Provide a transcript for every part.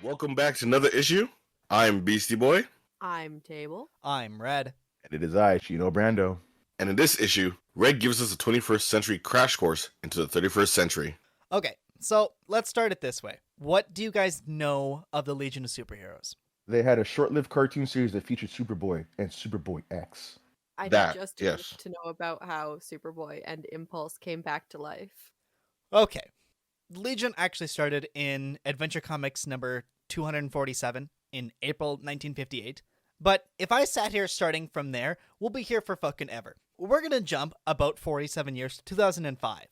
Welcome back to another issue. I'm Beastie Boy. I'm Table. I'm Red. And it is I, Shino Brando. And in this issue, Red gives us a 21st century crash course into the 31st century. Okay, so let's start it this way. What do you guys know of the Legion of Superheroes? They had a short-lived cartoon series that featured Superboy and Superboy X. I That, just yes. wish to know about how Superboy and Impulse came back to life. Okay, Legion actually started in Adventure Comics number 247 in April 1958. But if I sat here starting from there, we'll be here for fucking ever. We're gonna jump about 47 years to 2005.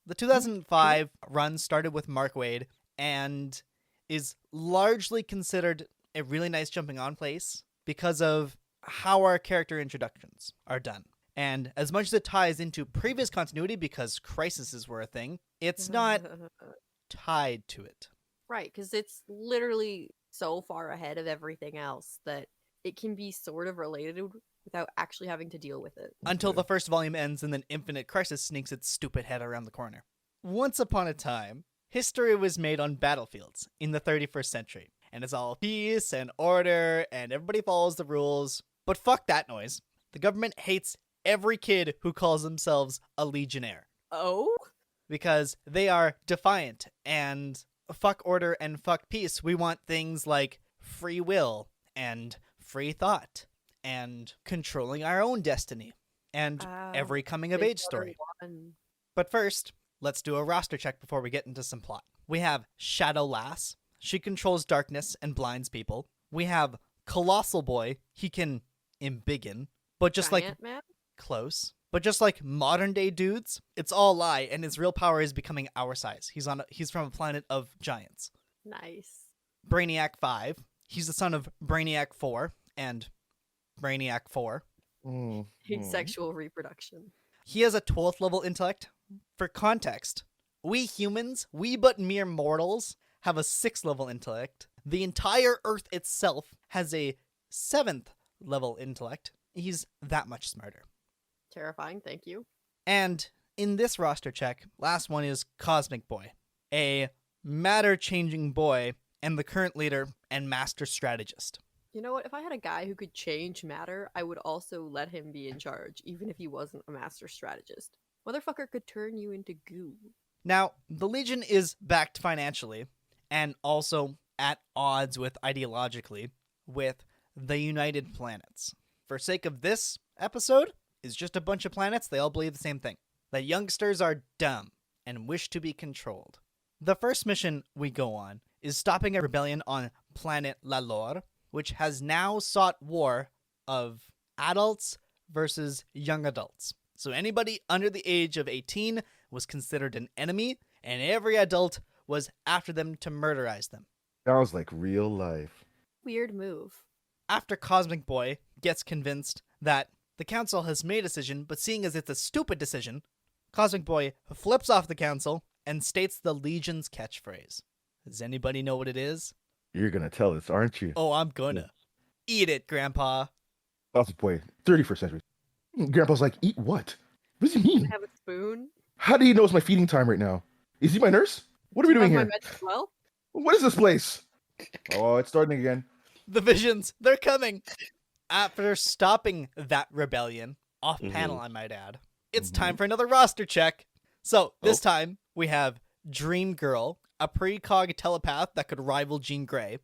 The 2005 run started with Mark Waid and is largely considered a really nice jumping on place because of how our character introductions are done. And as much as it ties into previous continuity because crises were a thing, it's not tied to it. Right, because it's literally so far ahead of everything else that it can be sort of related without actually having to deal with it. Until the first volume ends and then Infinite Crisis sneaks its stupid head around the corner. Once upon a time, history was made on battlefields in the 31st century. And it's all peace and order and everybody follows the rules. But fuck that noise. The government hates every kid who calls themselves a legionnaire. Oh? Because they are defiant and fuck order and fuck peace. We want things like free will and free thought and controlling our own destiny and every coming of age story. But first, let's do a roster check before we get into some plot. We have Shadow Lass. She controls darkness and blinds people. We have Colossal Boy. He can embiggen, but just Giant like man? close. But just like modern day dudes, it's all a lie, and his real power is becoming our size. He's from a planet of giants. Nice. Brainiac 5. He's the son of Brainiac 4 and Brainiac 4. Sexual reproduction. He has a 12th level intellect. For context, we humans, we but mere mortals, have a 6th level intellect. The entire Earth itself has a 7th level intellect. He's that much smarter. Terrifying, thank you. And in this roster check, last one is Cosmic Boy, a matter-changing boy and the current leader and master strategist. You know what? If I had a guy who could change matter, I would also let him be in charge, even if he wasn't a master strategist. Motherfucker could turn you into goo. Now, the Legion is backed financially and also at odds with ideologically with the United Planets. For sake of this episode, it's just a bunch of planets. They all believe the same thing. That youngsters are dumb and wish to be controlled. The first mission we go on is stopping a rebellion on planet Lalor, which has now sought war of adults versus young adults. So anybody under the age of 18 was considered an enemy, and every adult was after them to murderize them. Sounds like real life. Weird move. After Cosmic Boy gets convinced that the council has made a decision, but seeing as it's a stupid decision, Cosmic Boy flips off the council and states the Legion's catchphrase. Does anybody know what it is? You're gonna tell us, aren't you? Oh, I'm gonna. Eat it, Grandpa. Cosmic Boy, 31st century. Grandpa's like, eat what? What does he mean? Have a spoon? How do you know it's my feeding time right now? Is he my nurse? What are we doing Have here? my meds as well? What is this place? Oh, it's starting again. The visions, they're coming. After stopping that rebellion, off panel, I might add, it's time for another roster check. So this time we have Dream Girl, a precog telepath that could rival Jean Grey.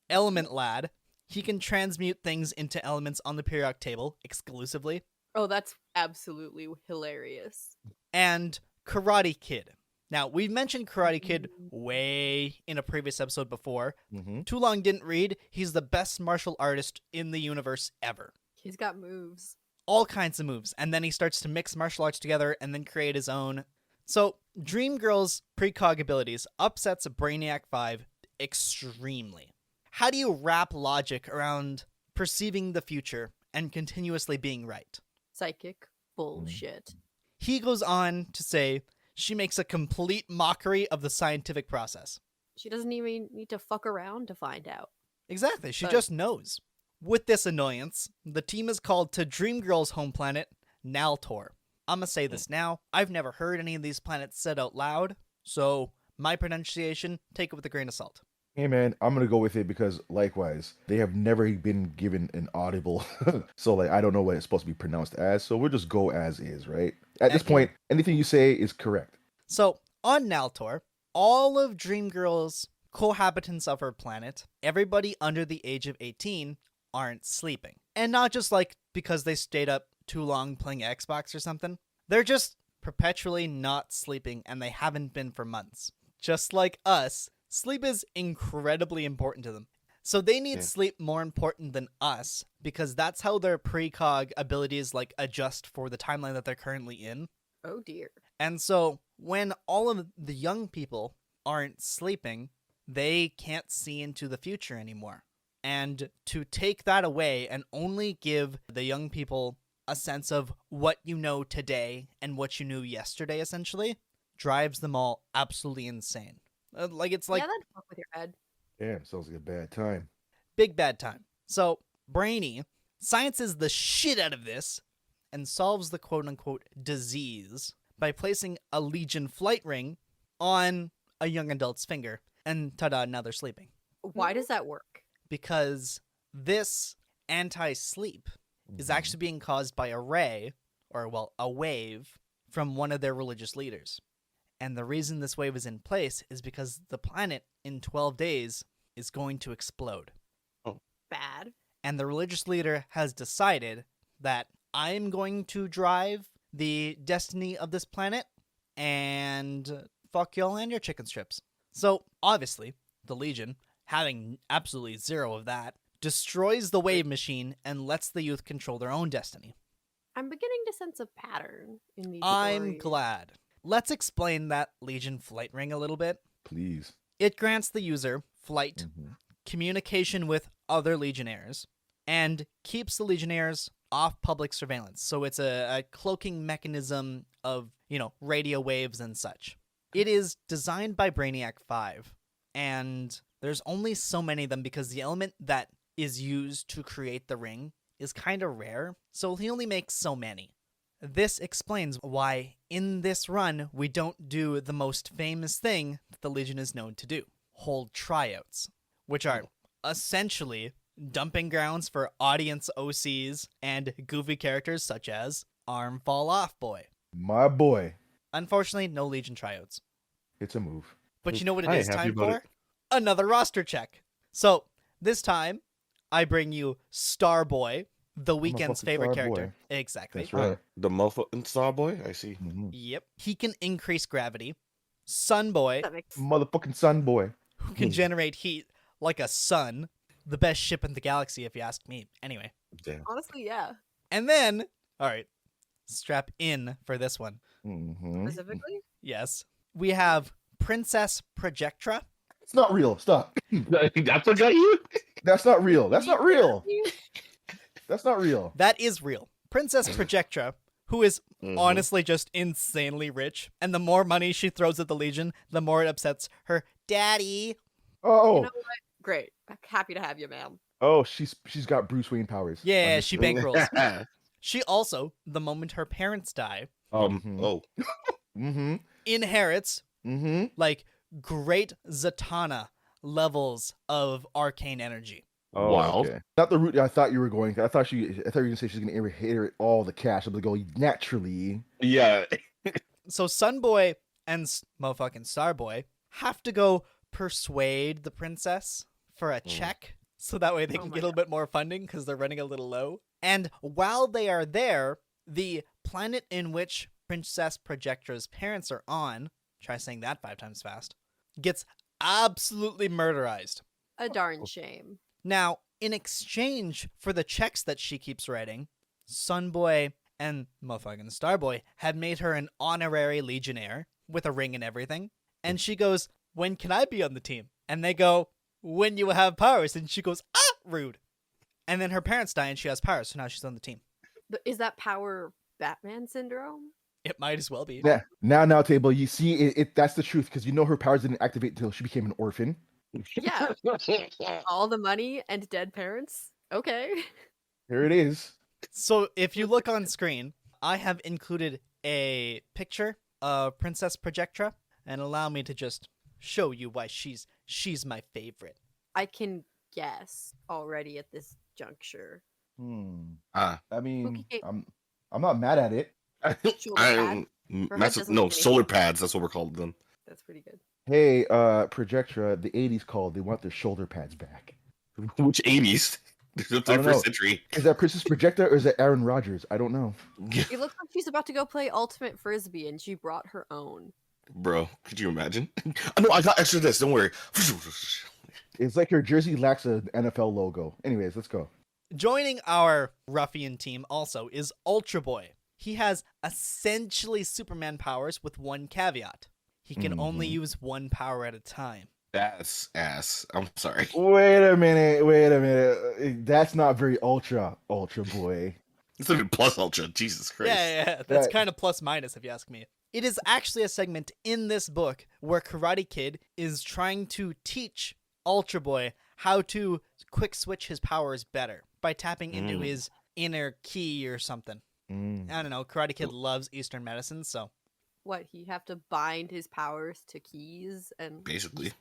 Element Lad, he can transmute things into elements on the periodic table exclusively. Oh, that's absolutely hilarious. And Karate Kid. Now, we've mentioned Karate Kid way in a previous episode before. Too Long Didn't Read, he's the best martial artist in the universe ever. He's got moves. All kinds of moves. And then he starts to mix martial arts together and then create his own. So, Dream Girl's precog abilities upsets Brainiac 5 extremely. How do you wrap logic around perceiving the future and continuously being right? Psychic bullshit. He goes on to say she makes a complete mockery of the scientific process. She doesn't even need to fuck around to find out. Exactly, she just knows. With this annoyance, the team is called to Dream Girl's home planet, Naltor. I'm gonna say this now, I've never heard any of these planets said out loud, so my pronunciation, take it with a grain of salt. Hey man, I'm gonna go with it because likewise, they have never been given an audible. So like I don't know what it's supposed to be pronounced as, so we'll just go as is, right? At this Heck yeah. point, anything you say is correct. So, on Naltor, all of Dreamgirl's cohabitants of her planet, everybody under the age of 18, aren't sleeping. And not just like because they stayed up too long playing Xbox or something. They're just perpetually not sleeping and they haven't been for months. Just like us, sleep is incredibly important to them. So they need Yeah. sleep more important than us because that's how their precog abilities like adjust for the timeline that they're currently in. Oh dear. And so when all of the young people aren't sleeping, they can't see into the future anymore. And to take that away and only give the young people a sense of what you know today and what you knew yesterday, essentially, drives them all absolutely insane. It's like yeah, that'd fuck with your head. Damn, sounds like a bad time. big bad time. So, Brainy sciences the shit out of this and solves the quote-unquote disease by placing a Legion flight ring on a young adult's finger. And ta-da, now they're sleeping. Why does that work? Because this anti-sleep is actually being caused by a ray, or well, a wave, from one of their religious leaders. And the reason this wave is in place is because the planet in 12 days is going to explode. Bad. And the religious leader has decided that I'm going to drive the destiny of this planet and fuck y'all and your chicken strips. So, obviously, the Legion, having absolutely zero of that, destroys the wave machine and lets the youth control their own destiny. I'm beginning to sense a pattern in these I'm stories. glad. Let's explain that Legion flight ring a little bit. Please. It grants the user flight, communication with other Legionnaires, and keeps the Legionnaires off public surveillance. So it's a cloaking mechanism of, radio waves and such. It is designed by Brainiac 5, and there's only so many of them because the element that is used to create the ring is kind of rare, so he only makes so many. This explains why in this run we don't do the most famous thing that the Legion is known to do, hold tryouts, which are essentially dumping grounds for audience OCs and goofy characters such as Arm Fall Off Boy. My boy. Unfortunately, no Legion tryouts. It's a move. But you know what it I is ain't happy time about for? Another roster check. So, this time, I bring you Starboy, the weekend's fucking favorite Starboy. character. Exactly. That's right. The motherfucking Star Boy. I see. Yep. He can increase gravity. Sunboy, That makes Motherfucking sun boy. who can generate heat like a sun. The best ship in the galaxy, if you ask me. Anyway. Damn. honestly, yeah. And then, alright, strap in for this one. Specifically, Yes. We have Princess Projectra. It's not real. Stop. That's what got you? That's not real. That's not real. That's not real. That is real. Princess Projectra, who is Mhm. honestly just insanely rich, and the more money she throws at the Legion, the more it upsets her daddy. Oh, You know what? Great. Happy to have you, ma'am. oh, she's got Bruce Wayne powers. Yeah, she Understood. bankrolls. She also, the moment her parents die, Oh. inherits Mm-hmm. like great Zatanna levels of arcane energy. Oh, Wild. okay. Not the route I thought you were going. I thought you were gonna say she's gonna inherit all the cash. I'm gonna go naturally. Yeah. So Sunboy and motherfucking Starboy have to go persuade the princess for a check so that way they Oh can my get a little bit more funding because they're running a little low. And while they are there, the planet in which Princess Projectra's parents are on, try saying that 5 times fast, gets absolutely murderized. A darn shame. Now, in exchange for the checks that she keeps writing, Sunboy and motherfucking Starboy have made her an honorary legionnaire with a ring and everything. And she goes, "When can I be on the team?" And they go, "When you have powers." And she goes, "Ah, rude." And then her parents die and she has powers, so now she's on the team. But is that power Batman syndrome? It might as well be. Yeah. Now, table. You see, it that's the truth because you know her powers didn't activate until she became an orphan. Yeah. All the money and dead parents? Okay. Here it is. So if you look on screen, I have included a picture of Princess Projectra, and allow me to just show you why she's my favorite. I can guess already at this juncture. Ah, I mean, Spooky Kate. I'm not mad at it. Shoulder pad? Her head doesn't no, look solar anything. pads. That's what we're called then. That's pretty good. Hey, Projectra, the 80s called. They want their shoulder pads back. Which 80s? The I don't know. 31st century. Is that Princess Projectra or is that Aaron Rodgers? I don't know. It looks like she's about to go play Ultimate Frisbee, and she brought her own. Bro, could you imagine? No, I got extra this. Don't worry. It's like her jersey lacks an NFL logo. Anyways, let's go. Joining our ruffian team also is Ultra Boy. He has essentially Superman powers with one caveat. He can only use one power at a time. That's ass. I'm sorry. Wait a minute. That's not very Ultra Boy. It's even plus ultra. Jesus Christ. Yeah. That's Right. kind of plus minus if you ask me. It is actually a segment in this book where Karate Kid is trying to teach Ultra Boy how to quick switch his powers better by tapping into his inner key or something. I don't know. Karate Kid loves Eastern medicine, so. What, he have to bind his powers to keys and Basically.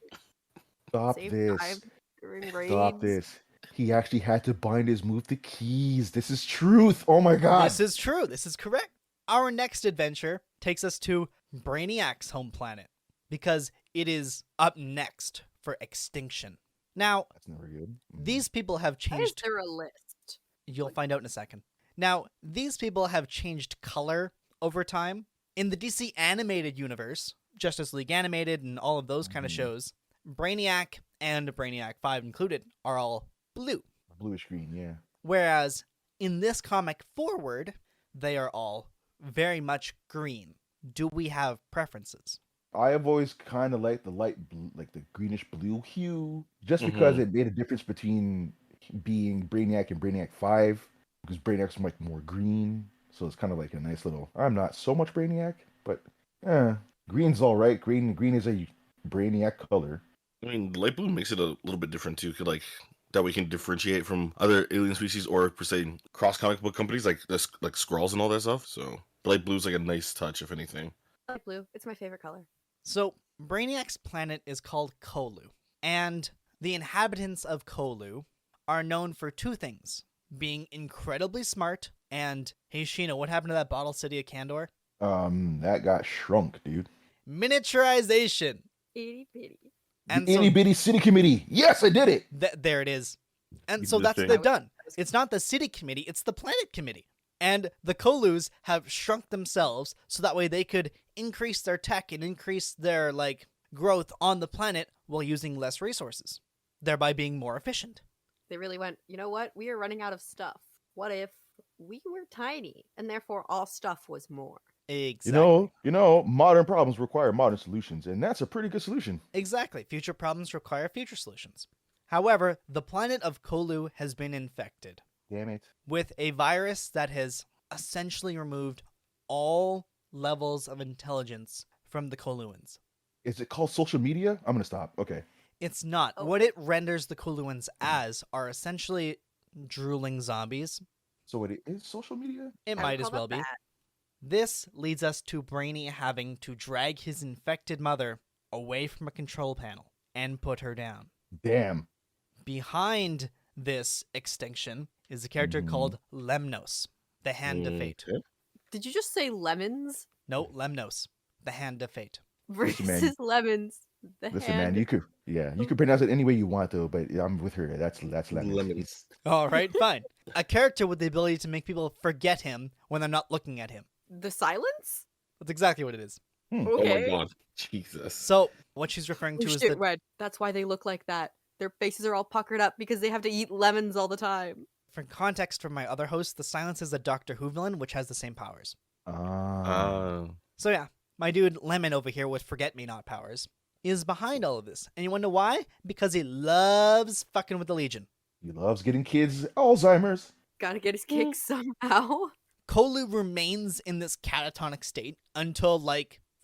Stop save this. time during raids? Stop this. He actually had to bind his move to keys. This is truth. Oh my god. This is true. This is correct. Our next adventure takes us to Brainiac's home planet because it is up next for extinction. Now, That's never good. these people have Why is changed. there a list? You'll find out in a second. Now, these people have changed color over time. In the DC animated universe, Justice League Animated and all of those kind of shows, Brainiac and Brainiac 5 included are all blue. Bluish green, yeah. Whereas in this comic forward, they are all very much green. Do we have preferences? I have always kind of liked the light blue, like the greenish blue hue, just because it made a difference between being Brainiac and Brainiac 5, because Brainiac's like more green, so it's kind of like a nice little. I'm not so much Brainiac, but green's all right. Green is a Brainiac color. I mean, light blue makes it a little bit different too. Could like that we can differentiate from other alien species or per se cross comic book companies like Skrulls and all that stuff. So light blue's like a nice touch, if anything. I like blue. It's my favorite color. So, Brainiac's planet is called Kolu, and the inhabitants of Kolu are known for two things: being incredibly smart and, hey Shino, what happened to that bottle city of Kandor? That got shrunk, dude. Miniaturization. Itty bitty. And The so itty bitty city committee. Yes, I did it. there it is. And You so did the that's what thing. they've done. It's not the city committee, it's the planet committee. And the Kolus have shrunk themselves so that way they could increase their tech and increase their growth on the planet while using less resources, thereby being more efficient. They really went, you know what? We are running out of stuff. What if we were tiny and therefore all stuff was more? Exactly. You know, modern problems require modern solutions, and that's a pretty good solution. Exactly. Future problems require future solutions. However, the planet of Kolu has been infected Damn it. with a virus that has essentially removed all levels of intelligence from the Koluans. Is it called social media? I'm gonna stop. Okay. It's not. Oh. What it renders the Koluans as are essentially drooling zombies. So it is social media? It I might would as call well that be. bad. This leads us to Brainy having to drag his infected mother away from a control panel and put her down. Damn. Behind this extinction is a character called Lemnos, the Hand of Fate. Okay. Did you just say lemons No, Lemnos, the Hand of Fate. versus man. lemons? The Listen, hand. man, you could pronounce it any way you want though, but I'm with her. That's lemons. Lemons. All right, fine. A character with the ability to make people forget him when they're not looking at him. The silence? That's exactly what it is. Oh Okay. my god. Jesus. So, what she's referring to Oh is shit, the Red. That's why they look like that. Their faces are all puckered up because they have to eat lemons all the time. For context from my other host, the Silence is a Doctor Who villain, which has the same powers. So yeah, my dude Lemon over here with Forget-Me-Not powers is behind all of this. And you wanna know why? Because he loves fucking with the Legion. He loves getting kids Alzheimer's. Gotta get his kicks somehow. Kolu remains in this catatonic state until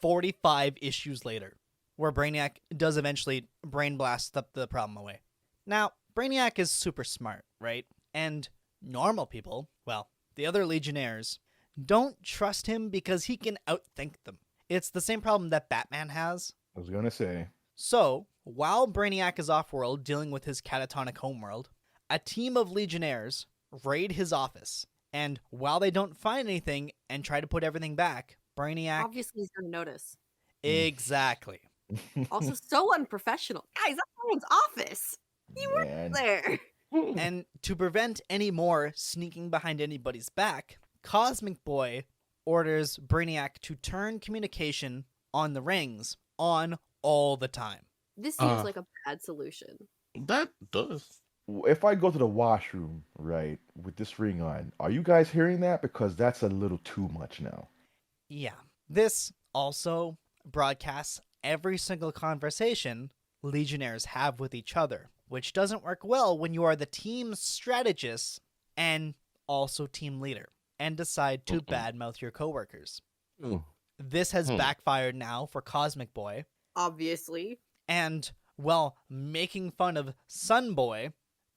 45 issues later, where Brainiac does eventually brain blast the problem away. Now, Brainiac is super smart, right? And normal people, well, the other Legionnaires, don't trust him because he can outthink them. It's the same problem that Batman has. I was gonna say. So, while Brainiac is off-world dealing with his catatonic homeworld, a team of Legionnaires raid his office. And while they don't find anything and try to put everything back, Brainiac... Obviously, he's gonna notice. Exactly. Also, so unprofessional. Guys, that's someone's office. You weren't Man. there. And to prevent any more sneaking behind anybody's back, Cosmic Boy orders Brainiac to turn communication on the rings on all the time. This seems like a bad solution. That does. If I go to the washroom, right, with this ring on, are you guys hearing that? Because that's a little too much now. Yeah. This also broadcasts every single conversation Legionnaires have with each other, which doesn't work well when you are the team strategist and also team leader and decide to badmouth your coworkers. This has backfired now for Cosmic Boy, Obviously. and while making fun of Sun Boy,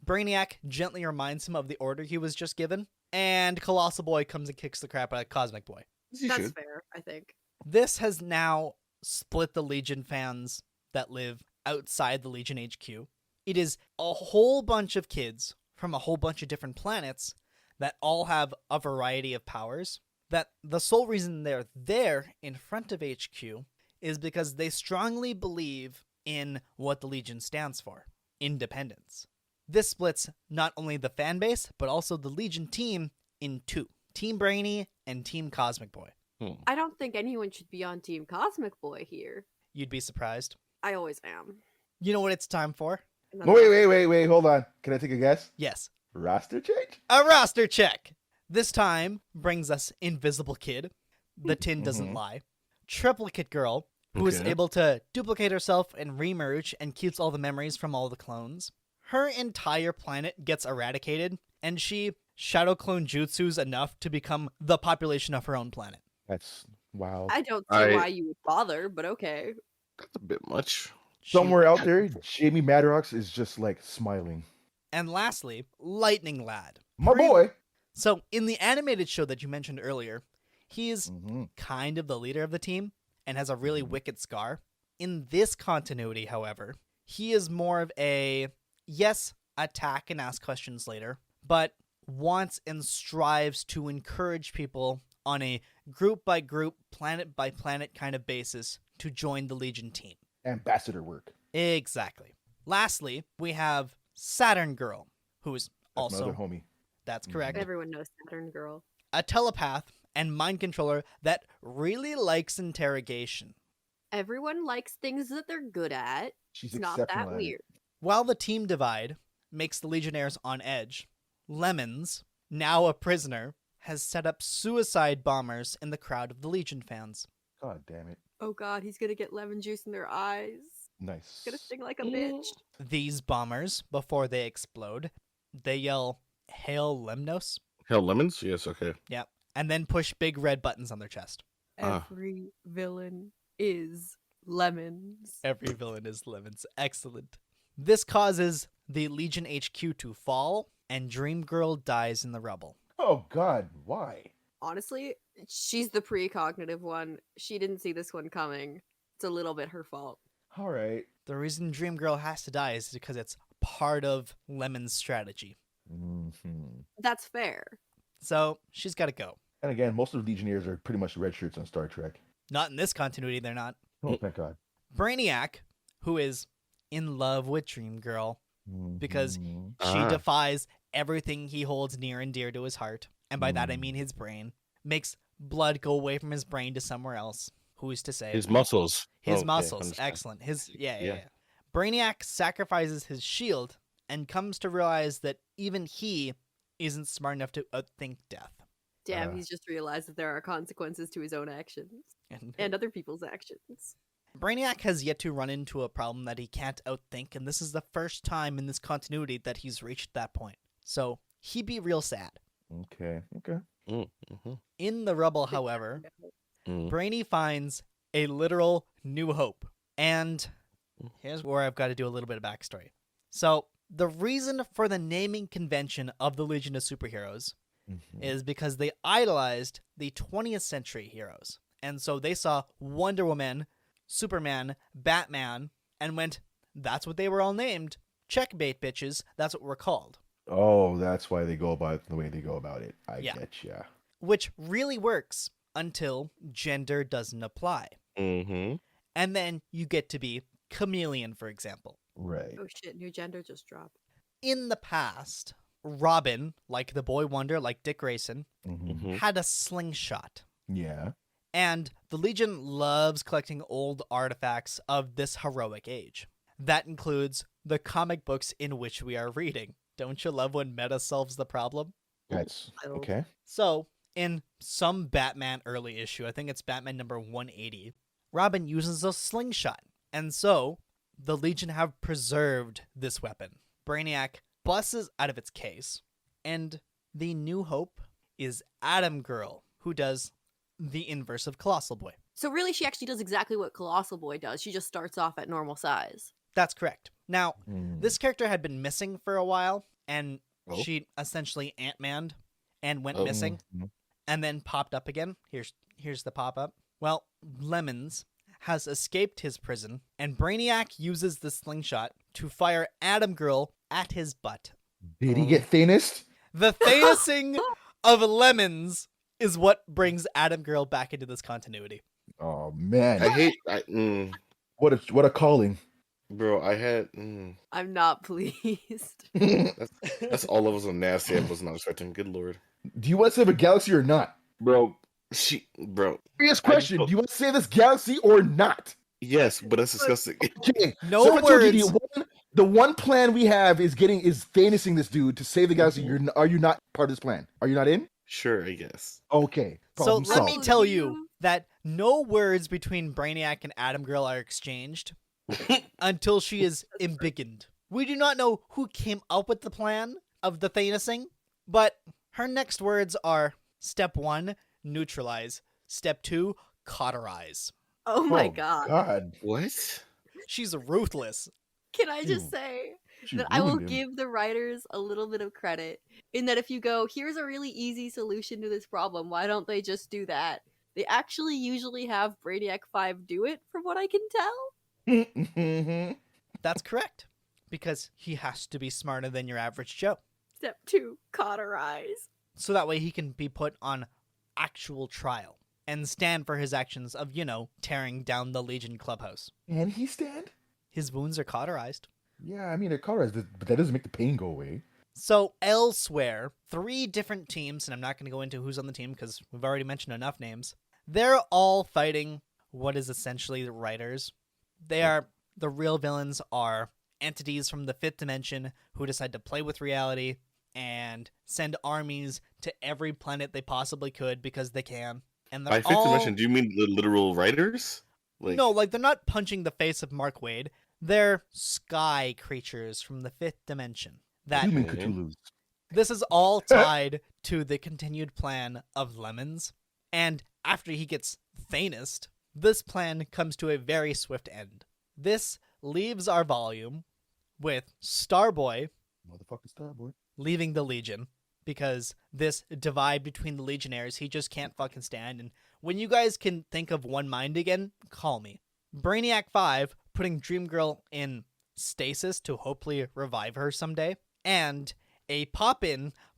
Brainiac gently reminds him of the order he was just given, and Colossal Boy comes and kicks the crap out of Cosmic Boy. That's fair, I think. This has now split the Legion fans that live outside the Legion HQ. It is a whole bunch of kids from a whole bunch of different planets that all have a variety of powers, that the sole reason they're there in front of HQ is because they strongly believe in what the Legion stands for: independence. This splits not only the fan base, but also the Legion team in two: Team Brainy and Team Cosmic Boy. I don't think anyone should be on Team Cosmic Boy here. You'd be surprised. I always am. You know what it's time for? And No, wait, hold on. Can I take a guess? Yes, Roster change? a roster check. This time brings us Invisible Kid. The tin doesn't lie. Triplicate Girl, who is Okay. able to duplicate herself and remerge and keeps all the memories from all the clones. Her entire planet gets eradicated, and she shadow clone jutsus enough to become the population of her own planet. That's wild. I don't see why you would bother, but okay. That's a bit much. Somewhere out there, Jamie Madrox is just like smiling. And lastly, Lightning Lad. My boy. So, in the animated show that you mentioned earlier, he's Mhm. kind of the leader of the team and has a really wicked scar. In this continuity, however, he is more of a, yes, attack and ask questions later, but wants and strives to encourage people on a group by group, planet by planet kind of basis to join the Legion team. Ambassador work. Exactly. Lastly, we have Saturn Girl, who is That's my also, other homie. that's correct, Everyone knows Saturn Girl. a telepath and mind controller that really likes interrogation. Everyone likes things that they're good at. She's It's not exceptional that at it. weird. While the team divide makes the Legionnaires on edge, Lemons, now a prisoner, has set up suicide bombers in the crowd of the Legion fans. God damn it. Oh god, he's gonna get lemon juice in their eyes. Nice. Gonna sting like a bitch. These bombers, before they explode, they yell, "Hail Lemnos," Hell, lemons? Yes, okay. and then push big red buttons on their chest. Ah. Every villain is lemons. Every villain is lemons. Excellent. This causes the Legion HQ to fall, and Dream Girl dies in the rubble. Oh God, why? Honestly, she's the precognitive one. She didn't see this one coming. It's a little bit her fault. All right. The reason Dream Girl has to die is because it's part of Lemon's strategy. That's fair. So she's got to go. And again, most of the Legionnaires are pretty much red shirts on Star Trek. Not in this continuity, they're not. Oh, thank God. Brainiac, who is in love with Dream Girl because Mhm. she Ah. defies everything he holds near and dear to his heart, and by that I mean his brain, makes blood go away from his brain to somewhere else. Who's to say? His muscles. His Okay, muscles. understand. Excellent. His yeah. Yeah. Brainiac sacrifices his shield and comes to realize that even he isn't smart enough to outthink death. Damn, he's just realized that there are consequences to his own actions And and other people's actions. Brainiac has yet to run into a problem that he can't outthink, and this is the first time in this continuity that he's reached that point. So he'd be real sad. Okay. Mm-hmm. In the rubble, however, Brainy finds a literal new hope. And here's where I've got to do a little bit of backstory. So, the reason for the naming convention of the Legion of Superheroes is because they idolized the 20th century heroes. And so they saw Wonder Woman, Superman, Batman and went, that's what they were all named. Checkmate, bitches. That's what we're called. Oh, that's why they go about it the way they go about it. I Yeah. get ya. Which really works until gender doesn't apply. Mm-hmm. And then you get to be chameleon, for example. Right. Oh shit, new gender just dropped. In the past, Robin, like the boy wonder, like Dick Grayson, Mm-hmm. had a slingshot. Yeah. And the Legion loves collecting old artifacts of this heroic age. That includes the comic books in which we are reading. Don't you love when meta solves the problem? That's Oh. okay. So, in some Batman early issue, I think it's Batman number 180, Robin uses a slingshot. And so, the Legion have preserved this weapon. Brainiac busts out of its case, and the new hope is Atom Girl, who does the inverse of Colossal Boy. So really, she actually does exactly what Colossal Boy does. She just starts off at normal size. That's correct. Now, Mm. this character had been missing for a while, and Oh. she essentially Ant-Manned and went Oh. missing, Mhm. and then popped up again. Here's the pop-up. Well, Lemons has escaped his prison, and Brainiac uses the slingshot to fire Atom Girl at his butt. Did he get thinnest? The Thanosing of Lemons is what brings Atom Girl back into this continuity. Oh man. I hate. What a calling. Bro, I had. I'm not pleased. That's all levels of nasty. I was not expecting. Good lord, Do you want to save a galaxy or not? bro. Serious question. don't- Do you want to save this galaxy or not? Yes, but that's disgusting. Okay. No so I told you words. the one plan we have is Thanosing this dude to save the galaxy. Are you not part of this plan? Are you not in? Sure, I guess. Okay. So Problem let me solved. tell you that no words between Brainiac and Atom Girl are exchanged until she is embiggened. We do not know who came up with the plan of the Thanosing, but her next words are step 1, neutralize. Step 2, cauterize. Oh my Oh, god. God. What? She's ruthless. Can I just Ew. say She that I will ruined him. give the writers a little bit of credit in that if you go, here's a really easy solution to this problem, why don't they just do that? They actually usually have Brainiac 5 do it, from what I can tell. That's correct. Because he has to be smarter than your average Joe. Step 2, cauterize. So that way he can be put on actual trial and stand for his actions of, tearing down the Legion clubhouse. Can he stand? His wounds are cauterized. Yeah, I mean, they're cauterized, but that doesn't make the pain go away. So elsewhere, 3 different teams, and I'm not going to go into who's on the team because we've already mentioned enough names. They're all fighting what is essentially the writers. The real villains are entities from the 5th dimension who decide to play with reality and send armies to every planet they possibly could because they can. And they're By fifth all... dimension, do you mean the literal writers? No, they're not punching the face of Mark Waid. They're sky creatures from the 5th dimension. That Human Okay. Cthulhu's. this is all tied to the continued plan of Lemons. And after he gets Thanosed, this plan comes to a very swift end. This leaves our volume with Starboy Motherfucking Starboy. leaving the Legion because this divide between the Legionnaires he just can't fucking stand. And when you guys can think of one mind again, call me. Brainiac 5 putting Dream Girl in stasis to hopefully revive her someday. And a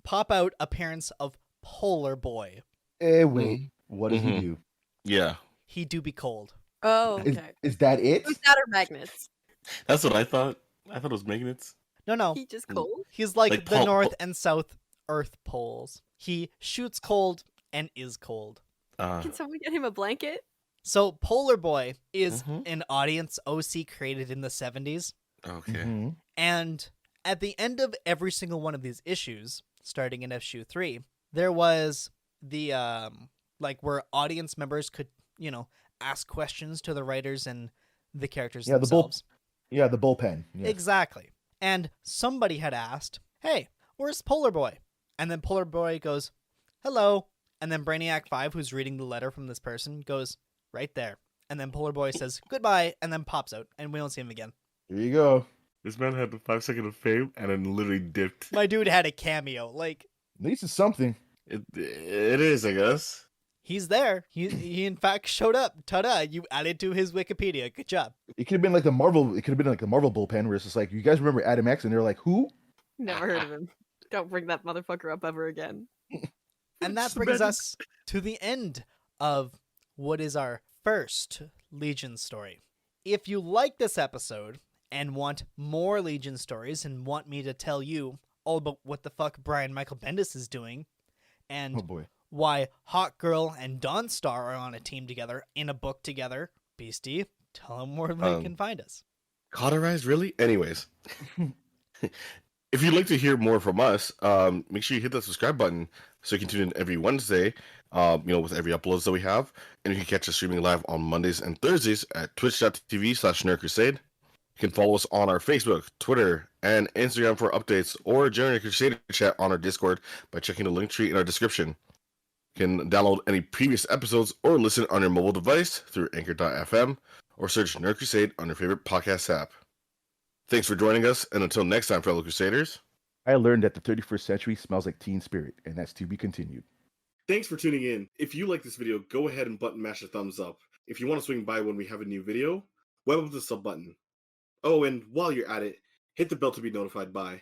pop-out appearance of Polar Boy. Wait. What does he Mhm. do? Yeah, He do be cold. Oh, Is, okay. is that it? Who's that or magnets? that's what I thought. I thought it was magnets. No. He just cold? He's like Like the Paul- North and South Earth poles. He shoots cold and is cold. Can someone get him a blanket? So Polar Boy is Mhm. an audience OC created in the 70s. Okay. Mhm. And at the end of every single one of these issues, starting in issue 3, there was the where audience members could, ask questions to the writers and the characters Yeah, the bull- themselves. Yeah, the bullpen. Yes. Exactly. And somebody had asked, "Hey, where's Polar Boy?" And then Polar Boy goes, "Hello." And then Brainiac 5, who's reading the letter from this person, goes, "Right there." And then Polar Boy says, "Goodbye," and then pops out, and we don't see him again. Here you go. This man had 5 seconds of fame and then literally dipped. My dude had a cameo. Like, At least it's something. It is, I guess. He's there. He in fact showed up. Ta-da! You added to his Wikipedia. Good job. It could have been like the Marvel. It could have been like the Marvel bullpen where it's just like, you guys remember Adam X, and they're like, who? Never heard of him. Don't bring that motherfucker up ever again. And that brings us to the end of what is our first Legion story. If you like this episode and want more Legion stories and want me to tell you all about what the fuck Brian Michael Bendis is doing and Oh boy. why Hawk Girl and Dawnstar are on a team together in a book together, Beastie, tell them where they can find us. Cauterized, really? Anyways. If you'd like to hear more from us, make sure you hit that subscribe button so you can tune in every Wednesday, with every uploads that we have. And you can catch us streaming live on Mondays and Thursdays at twitch.tv/NerdCrusade. You can follow us on our Facebook, Twitter, and Instagram for updates, or join our Crusader chat on our Discord by checking the link tree in our description. You can download any previous episodes or listen on your mobile device through Anchor.fm, or search Nerd Crusade on your favorite podcast app. Thanks for joining us, and until next time, fellow Crusaders. I learned that the 31st century smells like teen spirit, and that's to be continued. Thanks for tuning in. If you like this video, go ahead and button mash a thumbs up. If you want to swing by when we have a new video, web up the sub button. Oh, and while you're at it, hit the bell to be notified by...